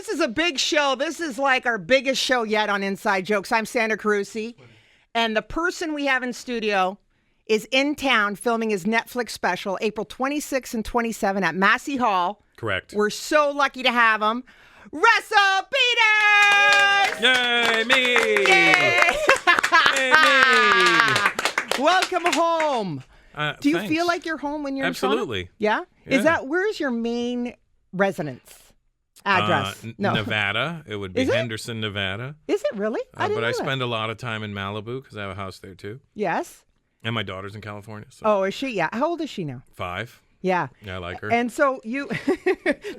This is a big show. This is like our biggest show yet on Inside Jokes. I'm Sandra Carusi, and the person we have in studio is in town filming his Netflix special, April 26 and 27 at Massey Hall. Correct. We're so lucky to have him. Russell Peters! Yay, me! Yay! Yay, me! Welcome home. Do you Thanks. feel like you're home when you're Absolutely. in Toronto? Yeah? Yeah. Where's your main residence? Address? No. Nevada. It would be Is it? Henderson, Nevada. Is it really? I didn't But know I that. spend a lot of time in Malibu because I have a house there too. Yes. And my daughter's in California. So Oh, is she? Yeah. How old is she now? 5. Yeah. Yeah, I like her. And so you,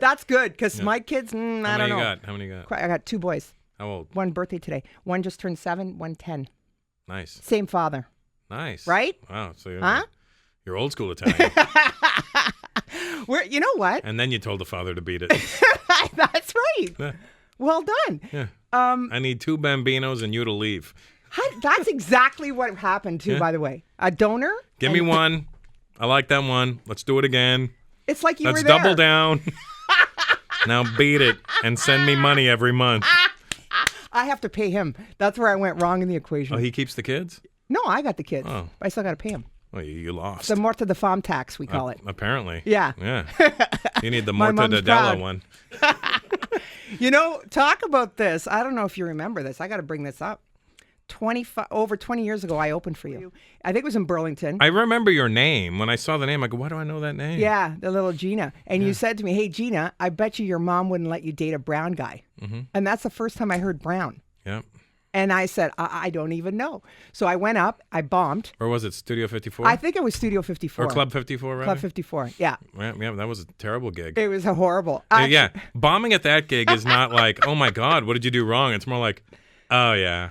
that's good because my kids, I don't know. How many you got? I got 2 boys. How old? One birthday today. One just turned 7, one 10. Nice. Same father. Nice. Right? Wow. So Huh? you're old school Italian. You know what? And then you told the father to beat it. That's right. Yeah. Well done. Yeah. I need 2 Bambinos and you to leave. That's exactly what happened too, Yeah. by the way. A donor. Give me one. I like that one. Let's do it again. It's like you Let's were there. double down. Now beat it and send me money every month. I have to pay him. That's where I went wrong in the equation. Oh, he keeps the kids? No, I got the kids. Oh. But I still got to pay him. Well, you lost. The Morta de Femme tax, we call it. Apparently. Yeah. Yeah. You need the My Morta mom's de Della proud. one. You know, talk about this. I don't know if you remember this. I got to bring this up. Over 20 years ago, I opened for you. I think it was in Burlington. I remember your name. When I saw the name, I go, why do I know that name? Yeah, the little Gina. And you said to me, hey, Gina, I bet you your mom wouldn't let you date a brown guy. Mm-hmm. And that's the first time I heard brown. Yep. And I said, I don't even know. So I went up, I bombed. Or was it Studio 54? I think it was Studio 54. Or Club 54, right? Club 54, yeah. Yeah, that was a terrible gig. It was a horrible. Yeah, bombing at that gig is not like, oh my God, what did you do wrong? It's more like, oh yeah.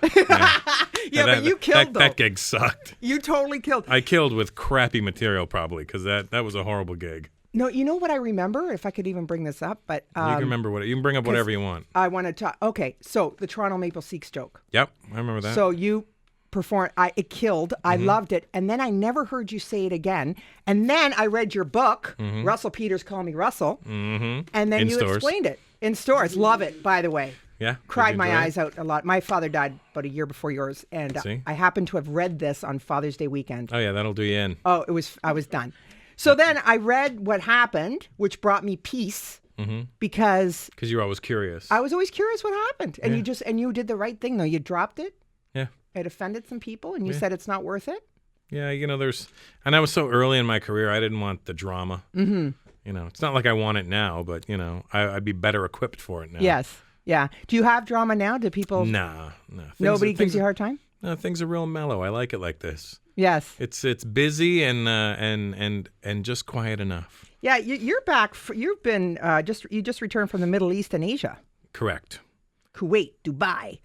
Yeah, but you killed, though. That gig sucked. You totally killed. I killed with crappy material probably because that was a horrible gig. No, you know what I remember, if I could even bring this up, but You can remember you can bring up whatever you want. I want to talk. Okay, so the Toronto Maple Seeks joke. Yep, I remember that. So you performed. It killed. I loved it, and then I never heard you say it again. And then I read your book, Russell Peters, Call Me Russell, and then In you stores. explained it in stores. Love it, by the way. Yeah, did Cried you my enjoy it? eyes out a lot. My father died about a year before yours, and See? I happened to have read this on Father's Day weekend. Oh yeah, that'll do you in. Oh, I was done. So then I read what happened, which brought me peace because Because you're always curious. I was always curious what happened. And you did the right thing though. You dropped it. Yeah. It offended some people and you said it's not worth it. Yeah, and I was so early in my career, I didn't want the drama. Mm-hmm. It's not like I want it now, but I'd be better equipped for it now. Yes. Yeah. Do you have drama now? Do people? Nah. Nobody gives you a hard time? No, things are real mellow. I like it like this. Yes. It's busy and just quiet enough. Yeah. You're back. You've been you just returned from the Middle East and Asia. Correct. Kuwait, Dubai,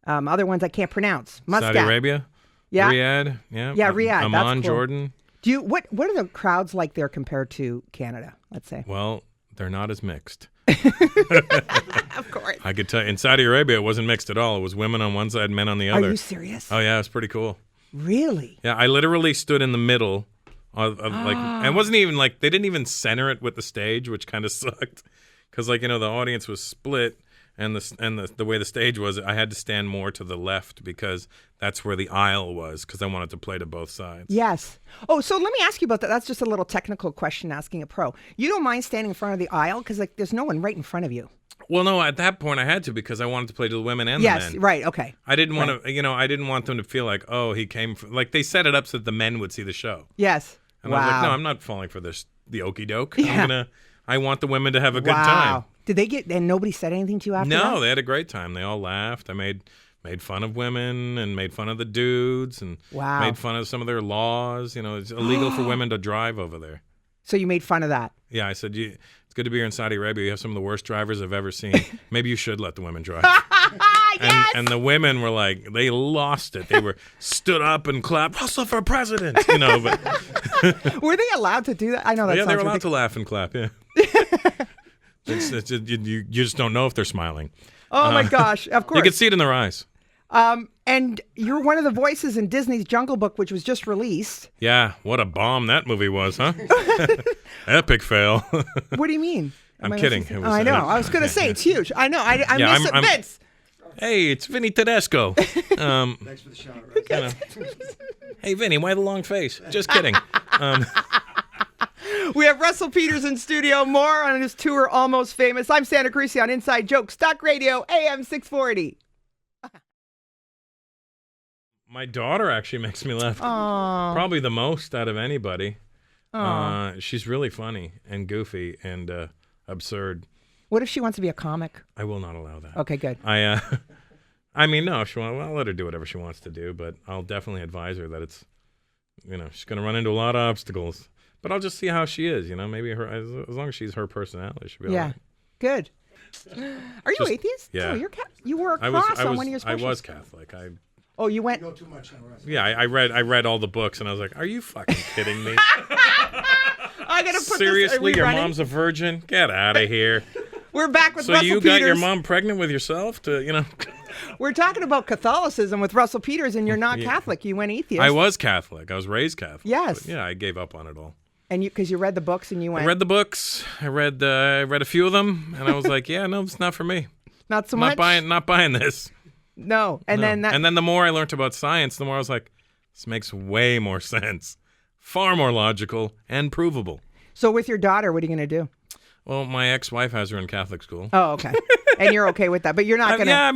other ones I can't pronounce. Muscat. Saudi Arabia. Yeah. Riyadh. Yeah. Yeah, Riyadh. Amman, That's cool. Jordan. Do you what are the crowds like there compared to Canada? Let's say. Well, they're not as mixed. Of course. I could tell you, in Saudi Arabia, it wasn't mixed at all. It was women on one side, men on the Are other. you serious? Oh, yeah, it was pretty cool. Really? Yeah, I literally stood in the middle of like, and it wasn't even like, they didn't even center it with the stage, which kind of sucked. Because, the audience was split, and the way the stage was, I had to stand more to the left because that's where the aisle was, because I wanted to play to both sides. Yes. Oh, so let me ask you about that. That's just a little technical question asking a pro. You don't mind standing in front of the aisle because there's no one right in front of you. Well, no, at that point I had to because I wanted to play to the women and the Yes, men. right, okay. I didn't want to, I didn't want them to feel like, oh, he came from, like they set it up so that the men would see the show. Yes. And wow. I was like, no, I'm not falling for the okey doke. Yeah. I want the women to have a good wow. time. Did they and nobody said anything to you after that? No, they had a great time. They all laughed. I made fun of women and made fun of the dudes and Wow. made fun of some of their laws. It's illegal for women to drive over there. So you made fun of that? Yeah, I said, it's good to be here in Saudi Arabia. You have some of the worst drivers I've ever seen. Maybe you should let the women drive. Yes! And the women were like, they lost it. They were stood up and clapped, Russell for president, But Were they allowed to do that? I know that yeah, sounds they were allowed ridiculous. to laugh and clap. Yeah, you just don't know if they're smiling. Oh my gosh, of course. You can see it in their eyes. And you're one of the voices in Disney's Jungle Book, which was just released. Yeah, what a bomb that movie was, huh? Epic fail. What do you mean? I'm kidding. It was, I know. I was going to say it's huge. I know. I miss it, Vince. Hey, it's Vinny Tedesco. Thanks for the shout out. You know. Hey, Vinny, why the long face? Just kidding. We have Russell Peters in studio. More on his tour, Almost Famous. I'm Sandra Carusi on Inside Jokes, Talk Radio, AM 640. My daughter actually makes me laugh. Aww. Probably the most out of anybody. Aww. She's really funny and goofy and absurd. What if she wants to be a comic? I will not allow that. Okay, good. I mean, no, if she wants, well, I'll let her do whatever she wants to do, but I'll definitely advise her that it's, she's going to run into a lot of obstacles. But I'll just see how she is, maybe as long as she's her personality, she'll be all right. Good. Are you atheist? Yeah. Oh, you wore a cross on one of your I specials. was Catholic. Oh, you went. You go too much on Russell. Yeah, I read all the books, and I was like, "Are you fucking kidding me? I gotta put Seriously, this, your mom's a virgin? Get out of here!" We're back with So Russell you Peters. got your mom pregnant with yourself? We're talking about Catholicism with Russell Peters, and you're not Catholic. You went atheist. I was Catholic. I was raised Catholic. Yes. But yeah, I gave up on it all. And because you read the books and you went. I read the books. I read a few of them, and I was like, "Yeah, no, it's not for me. Not so much. Not buying this." No, and No. then the more I learned about science, the more I was like, this makes way more sense, far more logical and provable. So with your daughter, what are you going to do? Well, my ex-wife has her in Catholic school. Oh, okay. And you're okay with that, but you're not going to. Yeah, I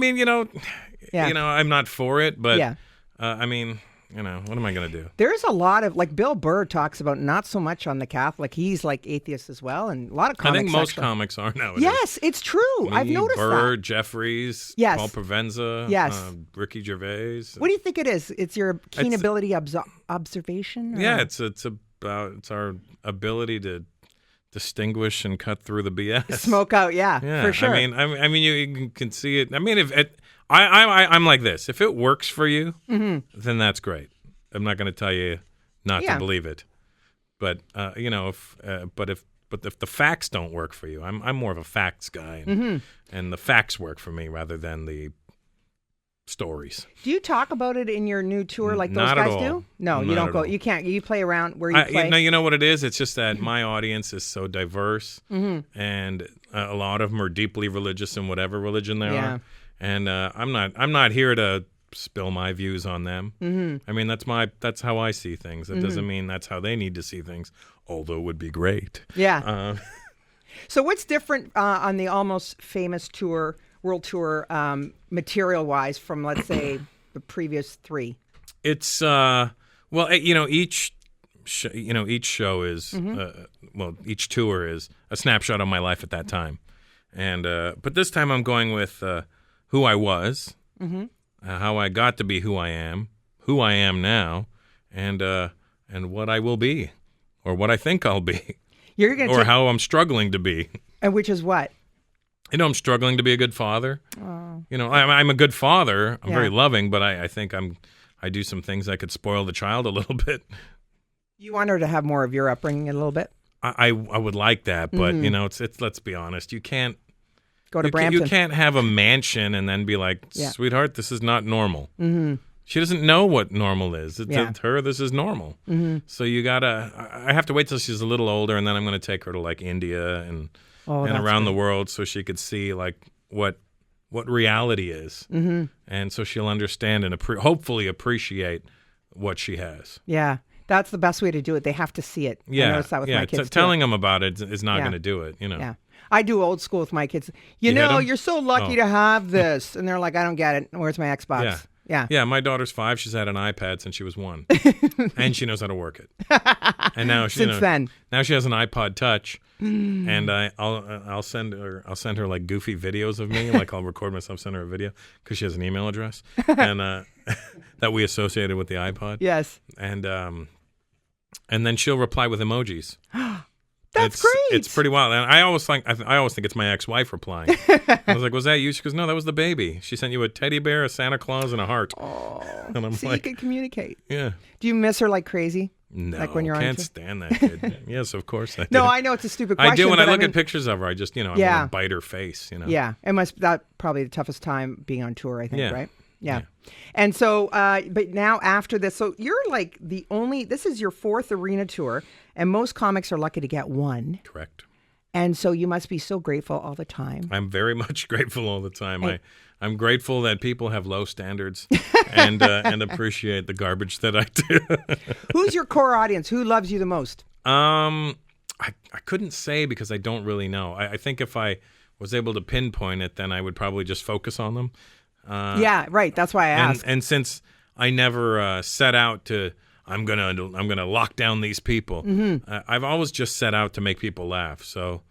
mean, I'm not for it, but Yeah. I mean, what am I going to do? There's a lot of, like, Bill Burr talks about not so much on the Catholic. He's like atheist as well, and a lot of comics. I think most actually. comics are nowadays. Yes, it's true. I've noticed Burr, that. Jeffries, Yes. Paul Provenza, Yes. Ricky Gervais. What do you think it is? It's your keen ability observation? Or? Yeah, it's our ability to distinguish and cut through the BS. Smoke out, yeah, for sure. I mean, you can see it. I mean, if I'm like this. If it works for you, then that's great. I'm not going to tell you not to believe it, but if the facts don't work for you, I'm more of a facts guy, and the facts work for me rather than the stories. Do you talk about it in your new tour like those Not guys at all. do? No, Not you don't at go. all. You can't. You play around where you play. You know what it is? It's just that my audience is so diverse, and a lot of them are deeply religious in whatever religion they are. And I'm not here to spill my views on them. I mean, that's how I see things. That doesn't mean that's how they need to see things, although it would be great. Yeah. So what's different on the Almost Famous tour, world tour, material-wise from, let's say, the previous three? It's each show is each tour is a snapshot of my life at that time, and but this time I'm going with who I was, how I got to be who I am now, and what I will be, or what I think I'll be, You're gonna or how I'm struggling to be. And which is what? I'm struggling to be a good father. Oh. I'm a good father. I'm Yeah. very loving, but I think I do some things that could spoil the child a little bit. You want her to have more of your upbringing a little bit? I would like that, but it's let's be honest. You can't Go to Brampton. You can't have a mansion and then be like, sweetheart, this is not normal. She doesn't know what normal is. To her, this is normal. So I have to wait till she's a little older, and then I'm going to take her to like India and around the world so she could see like what reality is. And so she'll understand and hopefully appreciate what she has. Yeah. That's the best way to do it. They have to see it. Yeah. I noticed that with my kids. Telling them about it is not going to do it, Yeah. I do old school with my kids. You hit 'em? You're so lucky to have this. And they're like, I don't get it. Where's my Xbox? Yeah. Yeah, my daughter's 5. She's had an iPad since she was 1. And she knows how to work it. And now now she has an iPod Touch. And I'll send her like goofy videos of me, like I'll record myself, send her a video because she has an email address and that we associated with the iPod. Yes. And then she'll reply with emojis. That's great. It's pretty wild. And I always think it's my ex-wife replying. I was like, "Was that you?" She goes, "No, that was the baby. She sent you a teddy bear, a Santa Claus, and a heart." Oh, and I'm so like, you can communicate. Yeah. Do you miss her like crazy? No, like when you're can't on stand that kid. Yes, of course I do. No, I know it's a stupid question. I do when I but look at pictures of her. I just, I want to bite her face. Yeah, that probably the toughest time being on tour. I think, Yeah. right? Yeah. And so, but now after this, so you're like this is your 4th arena tour, and most comics are lucky to get one. Correct. And so you must be so grateful all the time. I'm very much grateful all the time. I'm grateful that people have low standards and appreciate the garbage that I do. Who's your core audience? Who loves you the most? I couldn't say because I don't really know. I think if I was able to pinpoint it, then I would probably just focus on them. Yeah, right. That's why I asked. And since I never set out to, I'm gonna lock down these people. I've always just set out to make people laugh. So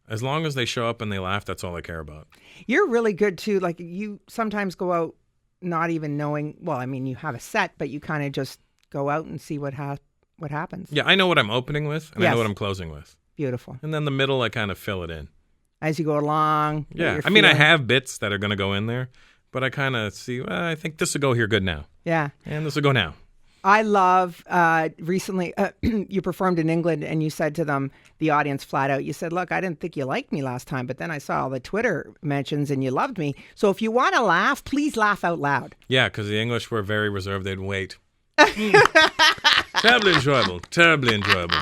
as long as they show up and they laugh, that's all I care about. You're really good too. Like you sometimes go out not even knowing. Well, I mean, you have a set, but you kind of just go out and see what happens. Yeah, I know what I'm opening with, and I know what I'm closing with. Beautiful. And then the middle, I kind of fill it in as you go along. Yeah, I mean, I have bits that are going to go in there, but I kind of see. I think this will go here good now. Yeah, and this will go now. I love recently you performed in England and you said to them, the audience flat out, you said, look, I didn't think you liked me last time, but then I saw all the Twitter mentions and you loved me. So if you want to laugh, please laugh out loud. Yeah, because the English were very reserved. They'd wait. Terribly enjoyable. Terribly enjoyable.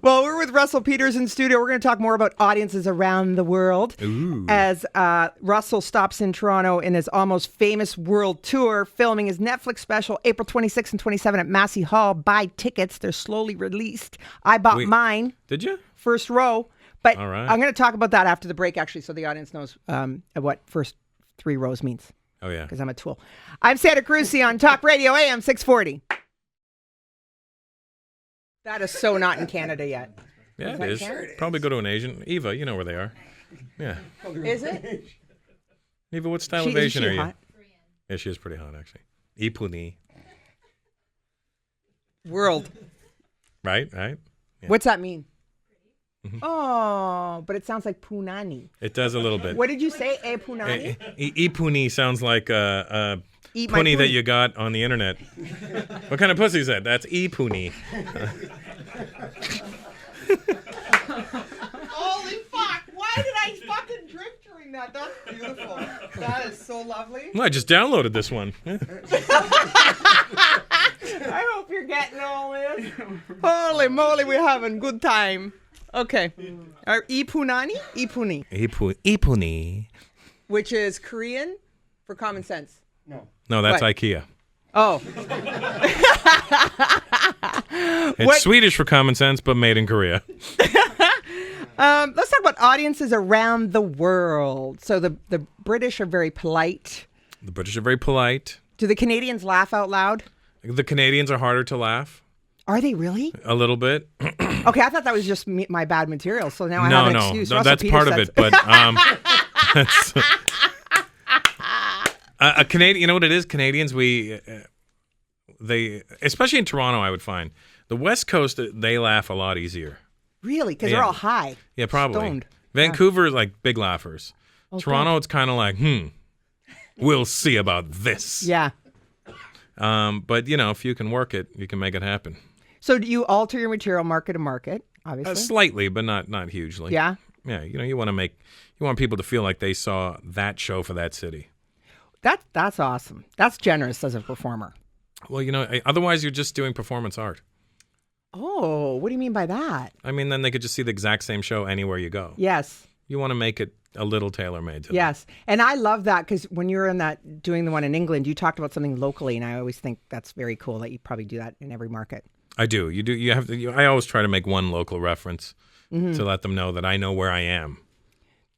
Well, we're with Russell Peters in studio. We're going to talk more about audiences around the world. Ooh. As Russell stops in Toronto in his almost famous world tour, filming his Netflix special April 26 and 27 at Massey Hall. Buy tickets. They're slowly released. I bought mine. Did you? First row. But all right. I'm going to talk about that after the break, actually, so the audience knows what first 3 rows means. Oh, yeah. Because I'm a tool. I'm Sandra Carusi on Talk Radio AM 640. That is so not in Canada yet. Yeah, it is. Sure it is. Probably go to an Asian. Eva, you know where they are. Yeah. Is it? Eva, what style of Asian are you? Hot? Yeah, she is pretty hot, actually. Ipuni. World. Right? Yeah. What's that mean? Mm-hmm. Oh, but it sounds like punani. It does a little bit. What did you say? E punani? Ipuni sounds like punny that you got on the internet. What kind of pussy is that? That's e-punny. Holy fuck! Why did I fucking drink during that? That's beautiful. That is so lovely. Well, I just downloaded this one. I hope you're getting all this. Holy moly, we're having a good time. Okay. E-punani? E-punni. E-punni. Which is Korean for common sense. No, that's IKEA. Oh. It's Swedish for common sense, but made in Korea. Let's talk about audiences around the world. So the British are very polite. The British are very polite. Do the Canadians laugh out loud? The Canadians are harder to laugh. Are they really? A little bit. Okay, I thought that was just my bad material. So now I have an excuse. No, that's part of it. But a Canadian, you know what it is? Canadians, they especially in Toronto, I would find the West Coast, they laugh a lot easier. Really, because they're all high. Yeah, probably. Stoned. Vancouver is like big laughers. Okay. Toronto, it's kind of like, we'll see about this. Yeah. But if you can work it, you can make it happen. So do you alter your material market to market? Obviously, slightly, but not hugely. Yeah. Yeah, you want people to feel like they saw that show for that city. That's awesome. That's generous as a performer. Well, otherwise you're just doing performance art. Oh, what do you mean by that? I mean, then they could just see the exact same show anywhere you go. Yes. You want to make it a little tailor-made to them. Yes. And I love that because when you were doing the one in England, you talked about something locally, and I always think that's very cool that you probably do that in every market. I do. You do. You have to. I always try to make one local reference to let them know that I know where I am.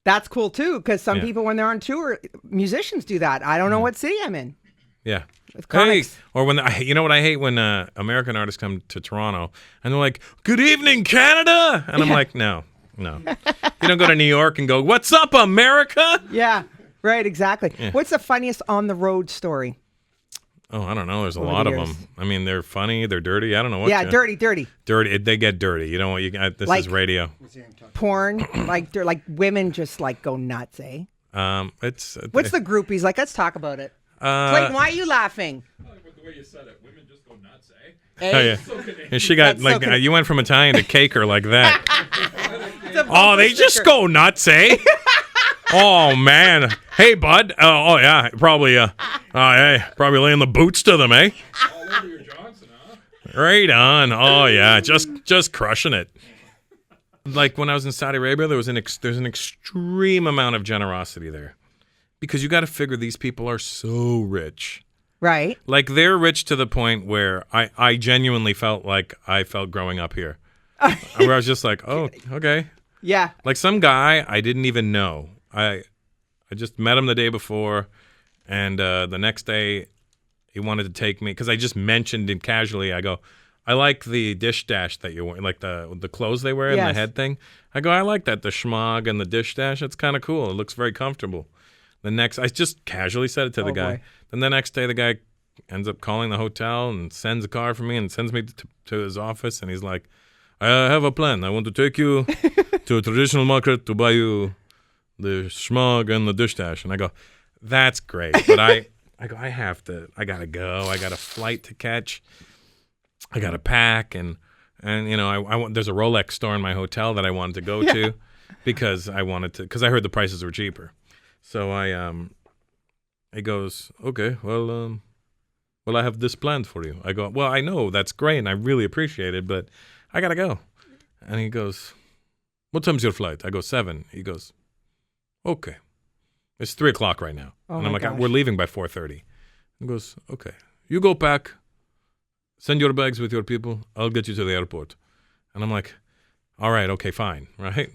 That's cool too, because some people, when they're on tour, musicians do that. I don't know what city I'm in. Yeah. With comics. Hey, or when you know what I hate when American artists come to Toronto and they're like, "Good evening, Canada," and I'm like, No. You don't go to New York and go, "What's up, America?" Yeah. Right. Exactly. Yeah. What's the funniest on the road story? Oh, I don't know. There's a lot of them. I mean, they're funny. They're dirty. I don't know what. Yeah, dirty. Dirty. They get dirty. You know what? This is radio. Porn, they're like women just like go nuts, eh? It's. What's the groupies like? Let's talk about it. Clayton, why are you laughing? I like the way you said it. Women just go nuts, eh? Hey. Oh yeah. And she got you went from Italian to caker like that. Oh, they just go nuts, eh? Oh man. Hey, bud. Oh yeah. Probably. Hey, probably laying the boots to them, eh? All over your Johnson, huh? Right on. Oh yeah. Just crushing it. like when I was in Saudi Arabia, there's an extreme amount of generosity there, because you got to figure these people are so rich. Right. Like they're rich to the point where I genuinely felt like I felt growing up here, where I was just like, oh, okay. Yeah. Like some guy I didn't even know. I just met him the day before, and the next day he wanted to take me because I just mentioned it casually. I go, I like the dish dash that you're wearing, like the clothes they wear and the head thing. I go, I like that, the schmog and the dish dash. It's kind of cool. It looks very comfortable. I just casually said it to the guy. Boy. Then the next day, the guy ends up calling the hotel and sends a car for me and sends me to his office. And he's like, I have a plan. I want to take you to a traditional market to buy you the schmog and the dish dash. And I go, that's great. But I go, I got to go. I got a flight to catch. I got to pack. And you know, there's a Rolex store in my hotel that I wanted to go to because I heard the prices were cheaper. So he goes, okay, well, I have this planned for you. I go, well, I know that's great, and I really appreciate it, but I gotta go. And he goes, what time's your flight? I go, 7. He goes, okay, it's 3:00 right now. Oh and I'm my like, gosh. we're leaving by 4:30. He goes, okay, you go pack, send your bags with your people. I'll get you to the airport. And I'm like, all right, okay, fine, right?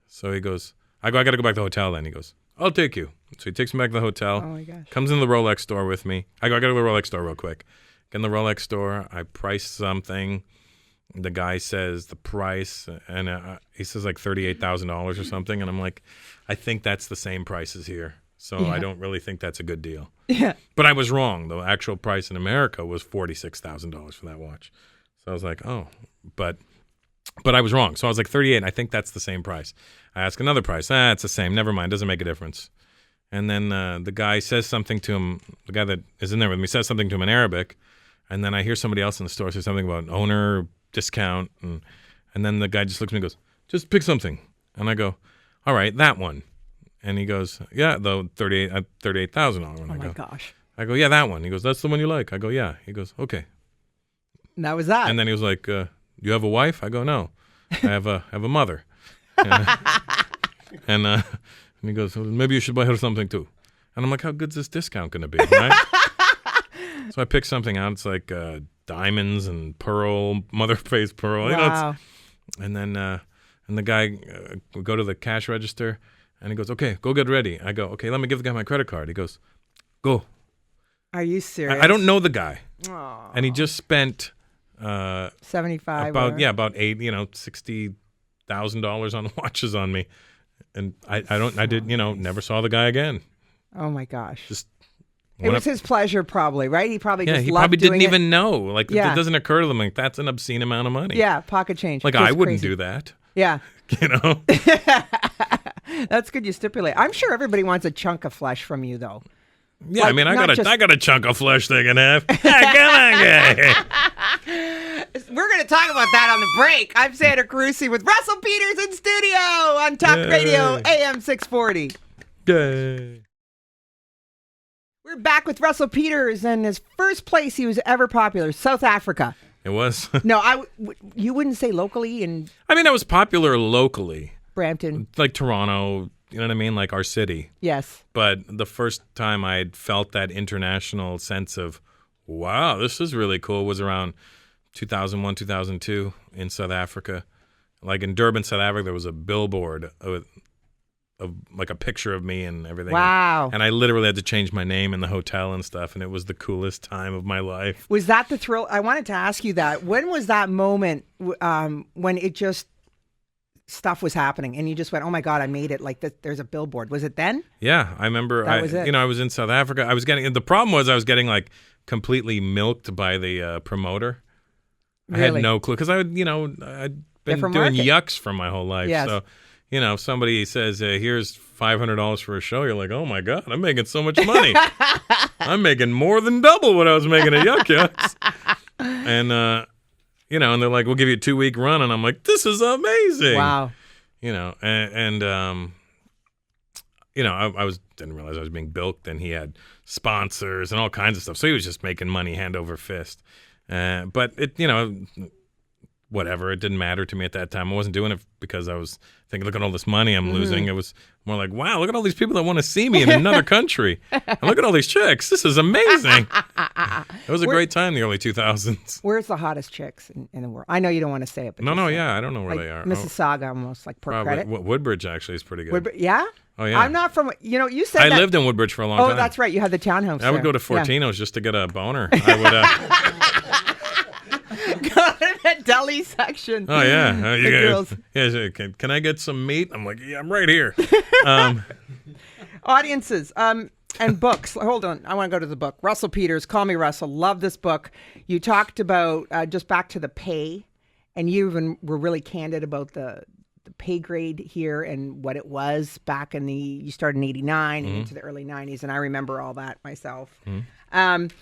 So he goes, I gotta go back to the hotel then. He goes, I'll take you. So he takes me back to the hotel. Oh my gosh. Comes in the Rolex store with me. I gotta go to the Rolex store real quick. Get in the Rolex store. I price something. The guy says the price, and he says like $38,000 or something. And I'm like, I think that's the same price as here. So I don't really think that's a good deal. Yeah. But I was wrong. The actual price in America was $46,000 for that watch. So I was like, oh, but I was wrong. So I was like 38. And I think that's the same price. I ask another price. It's the same. Never mind. Doesn't make a difference. And then the guy says something to him. The guy that is in there with me says something to him in Arabic. And then I hear somebody else in the store say something about owner discount. And then the guy just looks at me and goes, just pick something. And I go, all right, that one. And he goes, yeah, the $38,000 one. Oh my gosh. I go, yeah, that one. He goes, that's the one you like. I go, yeah. He goes, okay. And that was that. And then he was like, you have a wife? I go, no. I have a mother. And he goes, well, maybe you should buy her something too. And I'm like, how good's this discount going to be, right? So I pick something out. It's like diamonds and pearl, mother face pearl. Wow. You know, and then and the guy we go to the cash register, and he goes, okay, go get ready. I go, okay, let me give the guy my credit card. He goes, go. Are you serious? I don't know the guy. Aw. And he just spent 75. about whatever. $60,000 on watches on me, and I never saw the guy again. Oh my gosh. Just It was his pleasure, probably, right? He probably just he loved probably doing didn't it. even know. Like Yeah. it doesn't occur to them like that's an obscene amount of money. Yeah, pocket change. like Just I wouldn't crazy. do that. Yeah, You know. that's good. You stipulate. I'm sure everybody wants a chunk of flesh from you, though. Yeah, Like, I mean, I not got a chunk of flesh they can have. Come on, guy. We're going to talk about that on the break. I'm Sandra Carusi with Russell Peters in studio on Talk Yay. Radio AM 640. Yay. We're back with Russell Peters and his first place he was ever popular, South Africa. It was. No, you wouldn't say locally in I mean, I was popular locally, Brampton. like Toronto. You know what I mean, like our city. Yes. But the first time I had felt that international sense of, wow, this is really cool, was around 2001, 2002 in South Africa. Like in Durban, South Africa, there was a billboard of like a picture of me and everything. Wow. And I literally had to change my name in the hotel and stuff, and it was the coolest time of my life. Was that the thrill? I wanted to ask you that. When was that moment when it just stuff was happening and you just went, oh my God, I made it. Like there's a billboard. Was it then? Yeah, I remember. That was it. You know, I was in South Africa. I was getting. The problem was I was getting like completely milked by the promoter. I Really? had no clue because I'd been Different doing market. yucks for my whole life. Yes. So, if somebody says, here's $500 for a show, you're like, oh my God, I'm making so much money. I'm making more than double what I was making at Yuk Yuk's. And, and they're like, we'll give you a 2-week run. And I'm like, this is amazing. Wow. I didn't realize I was being bilked, and he had sponsors and all kinds of stuff. So he was just making money hand over fist. But it, whatever. It didn't matter to me at that time. I wasn't doing it because I was thinking, look at all this money I'm losing. It was more like, wow, look at all these people that want to see me in another country. And look at all these chicks. This is amazing. It was a great time in the early 2000s. Where's the hottest chicks in the world? I know you don't want to say it, but No, just no, say it. yeah, I don't know where Like they are. Mississauga, almost like Port Credit. Woodbridge actually is pretty good. Yeah? Oh, yeah. I'm not from, you said I that. lived in Woodbridge for a long time. Oh, that's right. You had the townhouse I would there. go to Fortino's just to get a boner. I would. Go to the deli section. Oh yeah, The girls. Yeah. Can I get some meat? I'm like, yeah, I'm right here. Audiences and books. Hold on. I want to go to the book. Russell Peters, Call Me Russell. Love this book. You talked about just back to the pay, and you even were really candid about the pay grade here and what it was back in you started in 89 and into the early 90s. And I remember all that myself. And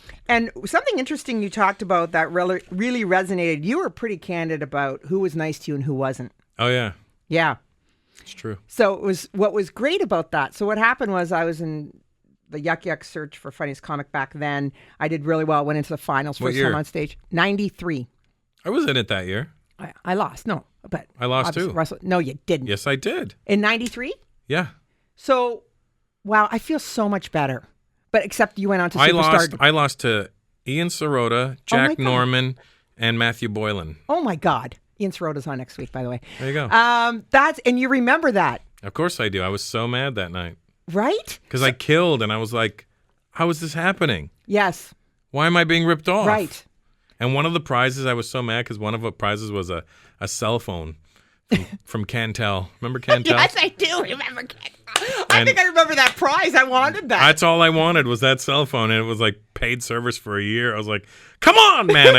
something interesting you talked about that really resonated. You were pretty candid about who was nice to you and who wasn't. Oh yeah, Yeah. it's true. So what was great about that. So what happened was I was in the Yuk Yuk search for funniest comic back then. I did really well. Went into the finals What first year? time on stage. 93. I was in it that year. I lost. No, but I lost obviously too. Russell, no, you didn't. Yes, I did. In 93? Yeah, So, wow, I feel so much better. But except you went on to Superstar. I lost to Ian Sirota, Jack God. Norman, and Matthew Boylan. Oh my God. Ian Sorota's on next week, by the way. There you go. And you remember that, Of course I do. I was so mad that night right? because I killed, and I was like, how is this happening? Yes. Why am I being ripped off? Right. And one of the prizes, I was so mad because one of the prizes was a cell phone from Cantel. Remember Cantel? Yes, I do remember. I think I remember that prize. I wanted that. That's all I wanted was that cell phone, and it was like paid service for a year. I was like, "Come on, man!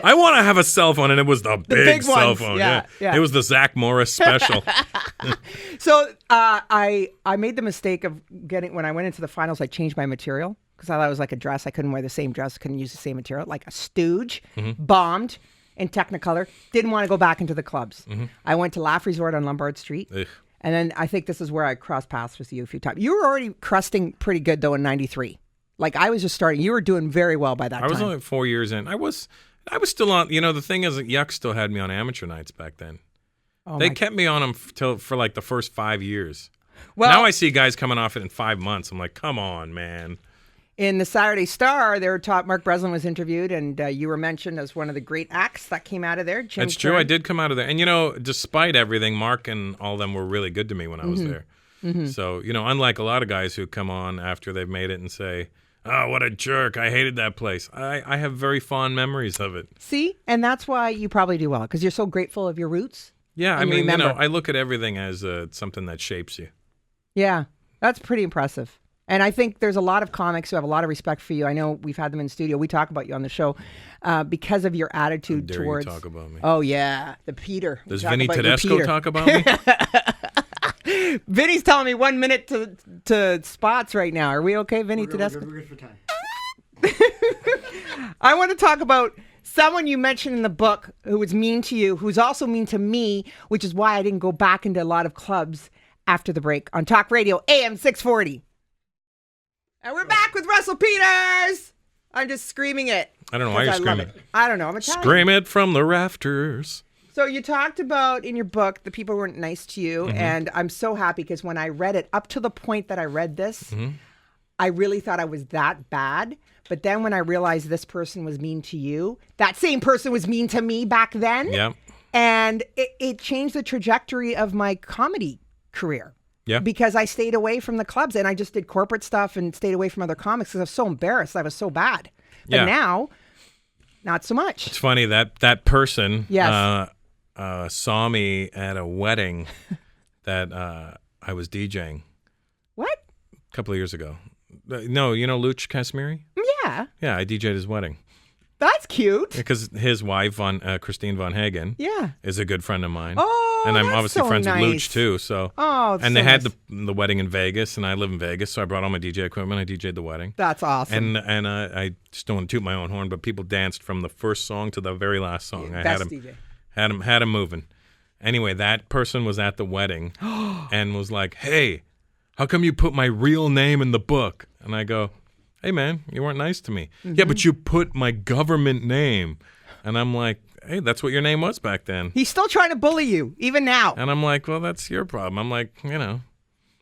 I want to have a cell phone," and it was the big cell ones. phone. Yeah. It was the Zach Morris special. So I made the mistake of when I went into the finals, I changed my material because I thought it was like a dress. I couldn't wear the same dress, couldn't use the same material. Like a stooge, bombed in Technicolor. Didn't want to go back into the clubs. I went to Laugh Resort on Lombard Street. Ugh. And then I think this is where I crossed paths with you a few times. You were already crusting pretty good, though, in 93. Like, I was just starting. You were doing very well by that time. I was only 4 years in. I was still on. You know, the thing is, that Yuck still had me on amateur nights back then. They kept me on them for like the first 5 years. Well, Now I see guys coming off it in 5 months. I'm like, come on, man. in the Saturday Star, Mark Breslin was interviewed, and you were mentioned as one of the great acts that came out of there. Jim That's true. Carrey. I did come out of there. And, you know, despite everything, Mark and all them were really good to me when I was there. So, you know, unlike a lot of guys who come on after they've made it and say, oh, what a jerk. I hated that place. I have very fond memories of it. See? And that's why you probably do well, because you're so grateful of your roots. Yeah, I And mean, remember. you know, I look at everything as something that shapes you. Yeah, that's pretty impressive. And I think there's a lot of comics who have a lot of respect for you. I know we've had them in studio. We talk about you on the show because of your attitude Dare towards. you talk about me. Oh yeah, the Peter. Does We talk Vinny about your Tedesco Peter. talk about me? Vinny's telling me 1 minute to spots right now. Are we okay, Vinny Tedesco? We're good for time. I want to talk about someone you mentioned in the book who was mean to you, who's also mean to me, which is why I didn't go back into a lot of clubs after the break on Talk Radio AM 640. And we're back with Russell Peters. I'm just screaming it. I don't know why you're because I love screaming. it. I don't know. I'm Italian. Scream it from the rafters. So you talked about in your book the people weren't nice to you, and I'm so happy because when I read it, up to the point that I read this, I really thought I was that bad. But then when I realized this person was mean to you, that same person was mean to me back then. Yeah. And it changed the trajectory of my comedy career. Yeah. Because I stayed away from the clubs and I just did corporate stuff and stayed away from other comics because I was so embarrassed. I was so bad. But Yeah. now, not so much. It's funny that person Yes. saw me at a wedding that I was DJing What? a couple of years ago. No, you know Luch Casimiri? Yeah. Yeah, I DJ'd his wedding. That's cute. Because his wife, Christine Von Hagen, Yeah. is a good friend of mine. Oh, and I'm that's obviously so friends nice. with Luch, too. So. Oh, And so they had nice. the wedding in Vegas, and I live in Vegas, so I brought all my DJ equipment. I DJ'd the wedding. That's awesome. And I just don't want to toot my own horn, but people danced from the first song to the very last song. I Best had DJ. had him moving. Anyway, that person was at the wedding and was like, "Hey, how come you put my real name in the book?" And I go, "Hey, man, you weren't nice to me." "Yeah, but you put my government name." And I'm like, hey, that's what your name was back then. He's still trying to bully you, even now. And I'm like, well, that's your problem. I'm like,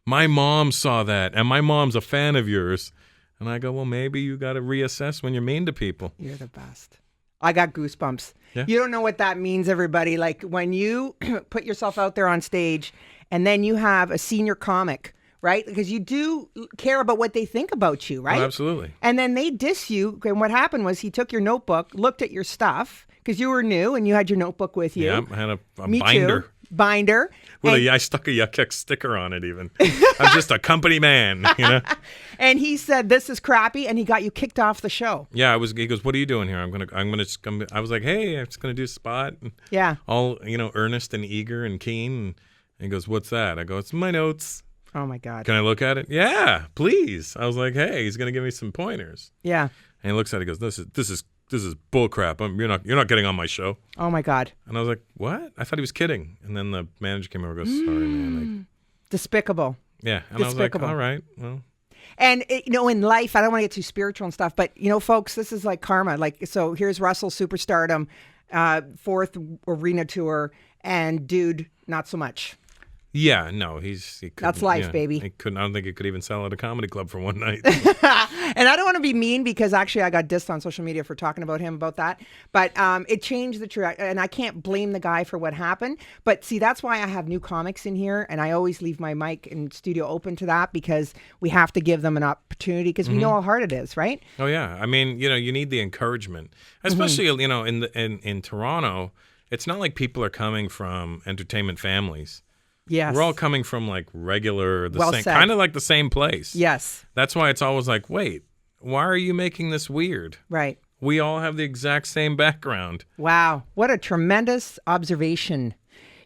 my mom saw that, and my mom's a fan of yours. And I go, well, maybe you got to reassess when you're mean to people. You're the best. I got goosebumps. Yeah. You don't know what that means, everybody. Like when you put yourself out there on stage and then you have a senior comic, right? Because you do care about what they think about you, right? Oh, absolutely. And then they diss you. And what happened was he took your notebook, looked at your stuff, because you were new and you had your notebook with you. Yeah, I had a Me binder. too. Binder. Well, And- I stuck a Yuk Yuk sticker on it even. I'm just a company man, And he said, this is crappy. And he got you kicked off the show. Yeah, he goes, what are you doing here? I was like, hey, I'm just going to do a spot. And Yeah. all, earnest and eager and keen. And he goes, what's that? I go, it's my notes. Oh, my God. Can I look at it? Yeah, please. I was like, hey, he's going to give me some pointers. Yeah. And he looks at it and goes, this is bull crap. You're not getting on my show. Oh, my God. And I was like, what? I thought he was kidding. And then the manager came over and goes, sorry, man. Despicable. Yeah. And Despicable. I was like, all right, well. And, in life, I don't want to get too spiritual and stuff, but, folks, this is like karma. Like, so here's Russell Superstardom, 4th arena tour, and dude, not so much. Yeah, no, he couldn't. That's life, baby. He couldn't. I don't think he could even sell at a comedy club for one night. And I don't want to be mean because actually I got dissed on social media for talking about him about that. But it changed the trajectory, and I can't blame the guy for what happened. But see, that's why I have new comics in here, and I always leave my mic and studio open to that because we have to give them an opportunity because we know how hard it is, right? Oh yeah, I mean, you need the encouragement, especially in Toronto. It's not like people are coming from entertainment families. Yes. We're all coming from like regular, Well same said. kind of like the same place. Yes. That's why it's always like, wait, why are you making this weird? Right. We all have the exact same background. Wow. What a tremendous observation.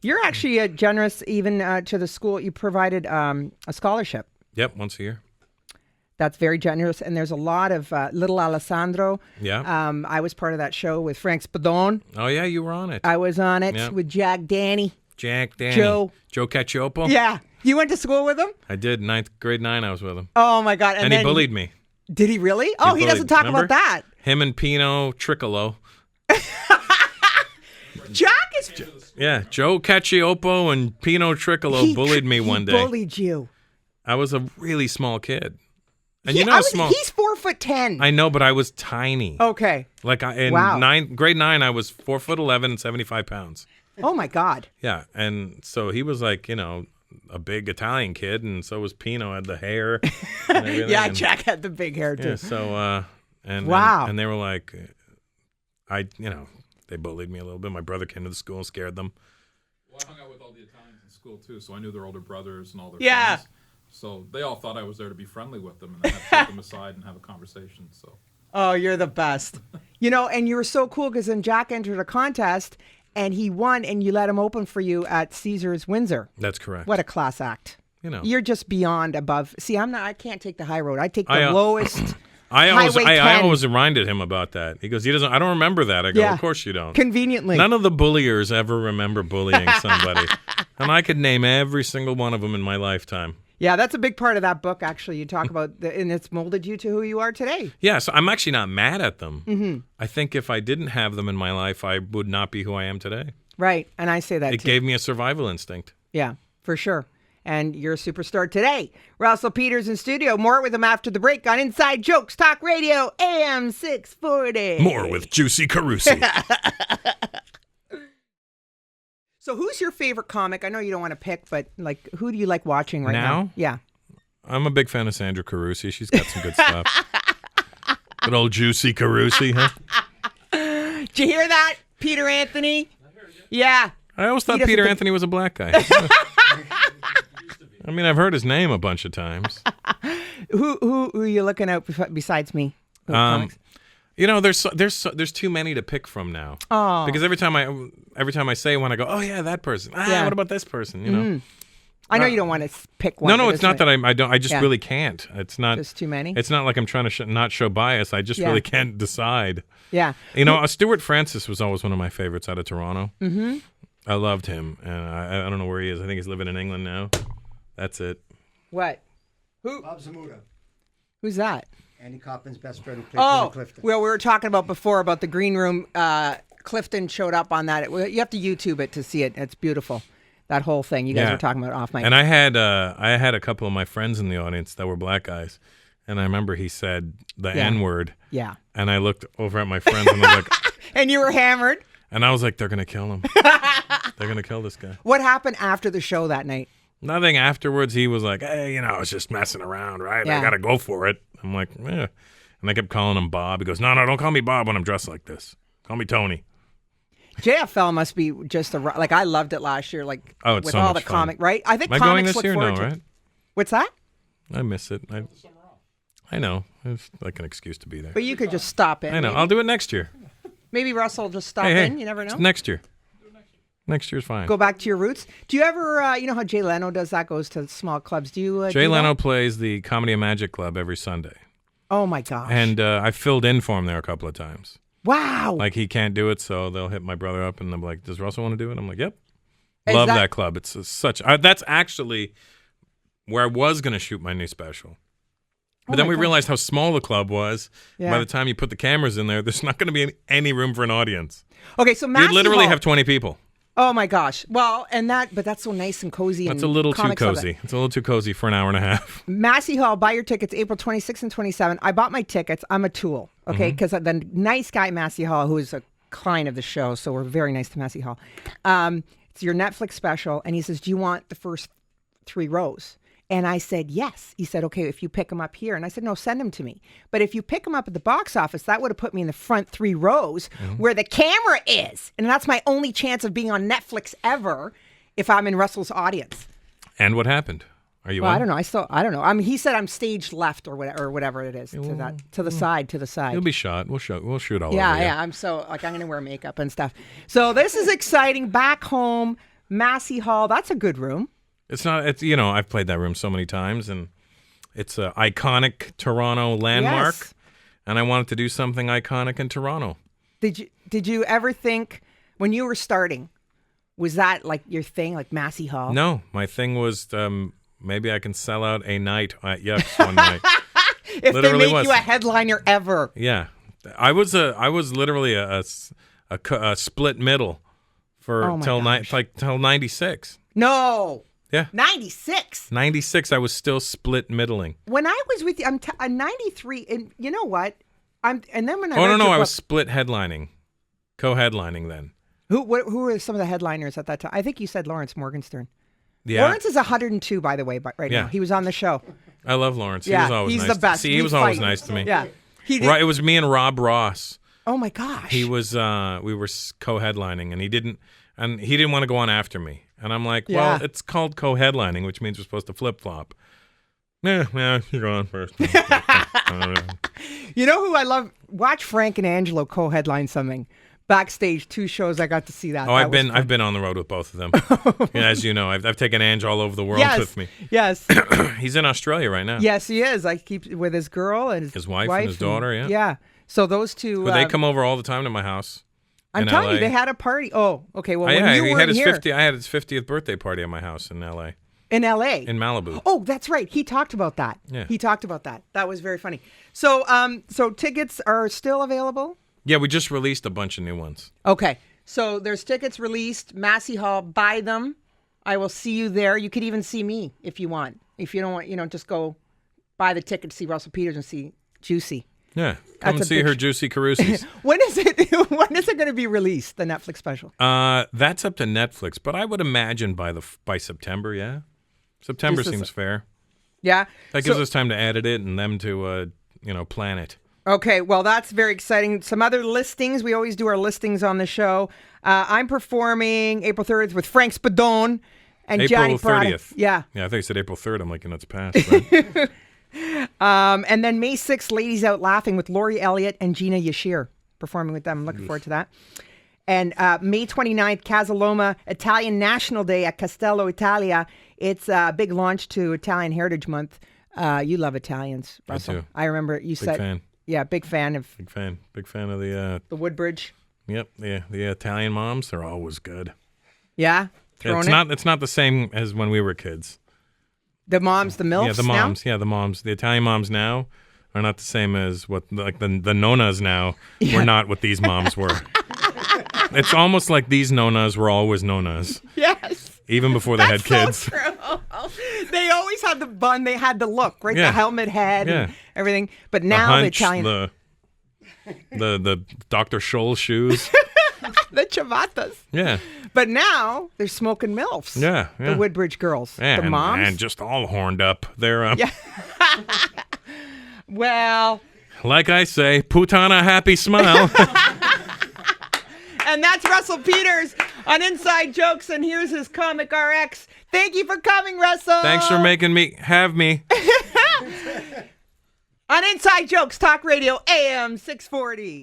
You're actually generous even to the school. You provided a scholarship. Yep, once a year. That's very generous. And there's a lot of Little Alessandro. Yeah. I was part of that show with Frank Spadone. Oh yeah, you were on it. I was on it Yeah. with Jack Danny. Jack, Danny, Joe Cacioppo. Yeah. You went to school with him? I did. Grade 9, I was with him. Oh, my God. And then he bullied me. Did he really? Oh, he doesn't bullied, talk remember? about that. Him and Pino Tricolo. Jack is... Yeah, Joe Cacioppo and Pino Tricolo bullied me one day. He bullied you. I was a really small kid. And small. He's 4'10". I know, but I was tiny. Okay. Like in Wow. grade 9, I was 4'11" and 75 pounds. Oh, my God. Yeah, and so he was like, a big Italian kid, and so was Pino, had the hair. And everything. Yeah, and, Jack had the big hair, too. Yeah, so Wow. and they were like, they bullied me a little bit. My brother came to the school and scared them. Well, I hung out with all the Italians in school too, so I knew their older brothers and all their Yeah. friends. So they all thought I was there to be friendly with them, and I had to take them aside and have a conversation. So Oh, you're the best. And you were so cool because then Jack entered a contest and he won and you let him open for you at Caesars Windsor. That's correct. What a class act. You're just beyond above. See, I can't take the high road. I take the lowest. I Highway 10. always reminded him about that. He goes, I don't remember that. I go, Yeah. of course you don't. Conveniently. None of the bulliers ever remember bullying somebody. And I could name every single one of them in my lifetime. Yeah, that's a big part of that book, actually. You talk about, and it's molded you to who you are today. Yeah, so I'm actually not mad at them. Mm-hmm. I think if I didn't have them in my life, I would not be who I am today. Right, and I say that It too. gave me a survival instinct. Yeah, for sure. And you're a superstar today. Russell Peters in studio. More with him after the break on Inside Jokes Talk Radio, AM 640. More with Juicy Carusi. So who's your favorite comic? I know you don't want to pick, but like, who do you like watching right now? Now? Yeah. I'm a big fan of Sandra Carusi. She's got some good stuff. Good old Juicy Carusi, huh? Did you hear that, Peter Anthony? Yeah. I always thought doesn't Peter think- Anthony was a black guy. I mean, I've heard his name a bunch of times. Who are you looking at besides me? Comics? There's too many to pick from now. Oh. Because every time I say one, I go, oh yeah, that person. Yeah. What about this person? I know you don't want to pick one. No, but it's not that I don't. I just Yeah. really can't. It's not. There's too many? It's not like I'm trying to not show bias. I just Yeah. really can't decide. Yeah. Stuart Francis was always one of my favorites out of Toronto. Mm-hmm. I loved him, and I don't know where he is. I think he's living in England now. That's it. What? Bob Zamuda, Who's that? Andy Kaufman's best friend who played for Oh, Clifton. well, we were talking about before about the green room Clifton showed up on that. You have to YouTube it to see it. It's beautiful. That whole thing you guys were talking about off mic. And I had a couple of my friends in the audience that were black guys, and I remember he said the N-word. Yeah. And I looked over at my friends and I was like, and you were hammered. And I was like, they're gonna kill him. They're gonna kill this guy. What happened after the show that night? Nothing afterwards. He was like, hey, I was just messing around, right? Yeah. I gotta go for it. I'm like, yeah. And I kept calling him Bob. He goes, no, don't call me Bob when I'm dressed like this. Call me Tony. JFL must be just like I loved it last year. Like it's with so all much the fun. comic, right? I think Am I comics going this look year? forward No, to it. right? What's that? I miss it. I know. It's like an excuse to be there. But you could just stop in. I know. Maybe. I'll do it next year. Maybe Russell will just stop Hey, in. You never know. It's next year. Next year's fine. Go back to your roots. Do you ever, you know how Jay Leno does that? Goes to small clubs. Do you? Jay do that? Leno plays the Comedy and Magic Club every Sunday. Oh my gosh. And I filled in for him there a couple of times. Wow. Like he can't do it, so they'll hit my brother up and they'll be like, does Russell want to do it? I'm like, yep. Is Love that- that club. It's such. That's actually where I was going to shoot my new special. But then we realized how small the club was. Yeah. By the time you put the cameras in there, there's not going to be any room for an audience. Okay, so Massey You literally Hall- have 20 people. Oh my gosh. Well, but that's so nice and cozy. That's and a little too comics love it. cozy. It's a little too cozy for an hour and a half. Massey Hall, buy your tickets April 26th and 27th. I bought my tickets. I'm a tool, okay? Because the nice guy at Massey Hall, who is a client of the show, so we're very nice to Massey Hall. It's your Netflix special, and he says, do you want the first 3 rows? And I said, yes. He said, okay, if you pick them up here. And I said, no, send them to me. But if you pick them up at the box office, that would have put me in the front 3 rows where the camera is. And that's my only chance of being on Netflix ever if I'm in Russell's audience. And what happened? Are you Well, on? I don't know. I don't know. I mean, he said I'm stage left or whatever it is to the side. You'll be shot. We'll shoot all over Yeah, you. yeah. I'm going to wear makeup and stuff. So this is exciting. Back home, Massey Hall. That's a good room. It's not. It's I've played that room so many times, and it's an iconic Toronto landmark. Yes. And I wanted to do something iconic in Toronto. Did you ever think when you were starting, was that like your thing, like Massey Hall? No, my thing was maybe I can sell out a night at Yuk's one night. If Literally they make was. you a headliner ever. Yeah, I was literally a split middle for Oh my till gosh. till 96. No. Yeah, 96. 96. I was still split middling. When I was with you, I'm 93, and you know what? And then when I Oh read no, your I book- was split headlining, co-headlining then. Who were some of the headliners at that time? I think you said Lawrence Morgenstern. Yeah, Lawrence is 102, by the way, right Yeah. now. He was on the show. I love Lawrence. He Yeah, was always he's nice. the best. See, he We was always fight. nice to me. Yeah. He did. Right, it was me and Rob Ross. Oh my gosh. He was we were co-headlining, and he didn't want to go on after me. And I'm like, Yeah. well, it's called co-headlining, which means we're supposed to flip-flop. Yeah, you're on first. You know who I love? Watch Frank and Angelo co-headline something. Backstage, 2 shows, I got to see that. Oh, That was fun. I've been on the road with both of them. Yeah, as you know, I've taken Ange all over the world Yes. with me. Yes. He's in Australia right now. Yes, he is. I keep with his girl and His wife and his daughter, yeah. Yeah. So those two. But they come over all the time to my house. I'm in telling LA. you, they had a party. Oh, okay. Well, when Yeah, you he weren't had his here 50. I had his 50th birthday party at my house in L.A. in L.A. in Malibu. Oh, that's right. He talked about that. Yeah. He talked about that. That was very funny. So, so tickets are still available? Yeah, we just released a bunch of new ones. Okay. So there's tickets released. Massey Hall. Buy them. I will see you there. You could even see me if you want. If you don't want, just go buy the ticket to see Russell Peters and see Juicy. Yeah, come That's and a see big her juicy Carusis. When is it? When is it going to be released? The Netflix special. That's up to Netflix, but I would imagine by September. Yeah, September Just as- seems fair. Yeah. That gives us time to edit it and them to plan it. Okay, well, that's very exciting. Some other listings. We always do our listings on the show. I'm performing April 30th with Frank Spadone and Johnny April Prada. 30th. Yeah. Yeah, I thought you said April 3rd. I'm like, it's past. Right? And then May 6th, Ladies Out Laughing with Lori Elliott and Gina Yashir. Performing with them. I'm looking forward to that. And May 29th, Casaloma Italian National Day at Castello Italia. It's a big launch to Italian Heritage Month. You love Italians, Russell. do. I remember you said. fan. Yeah, big fan of Big fan of the. the Woodbridge. Yep, the Italian moms. They're always good. Yeah? Yeah, it's not the same as when we were kids. The moms, the MILFs Yeah, the now? moms. Yeah, the moms. The Italian moms now are not the same as what the nonas now were not what these moms were. It's almost like these nonas were always nonas, Yes. even before they had kids. So true. They always had the bun. They had the look, right? Yeah. The helmet head Yeah. and everything. But The now the hunch, Italian, the Dr. Scholl shoes. the ciabattas. Yeah. But now they're smoking MILFs. Yeah. The Woodbridge girls. Yeah, the moms. and just all horned up. They're Yeah. Well, like I say, put on a happy smile. and that's Russell Peters on Inside Jokes, and here's his Comic RX. Thank you for coming, Russell. Thanks for making me have me. On Inside Jokes, Talk Radio AM 640.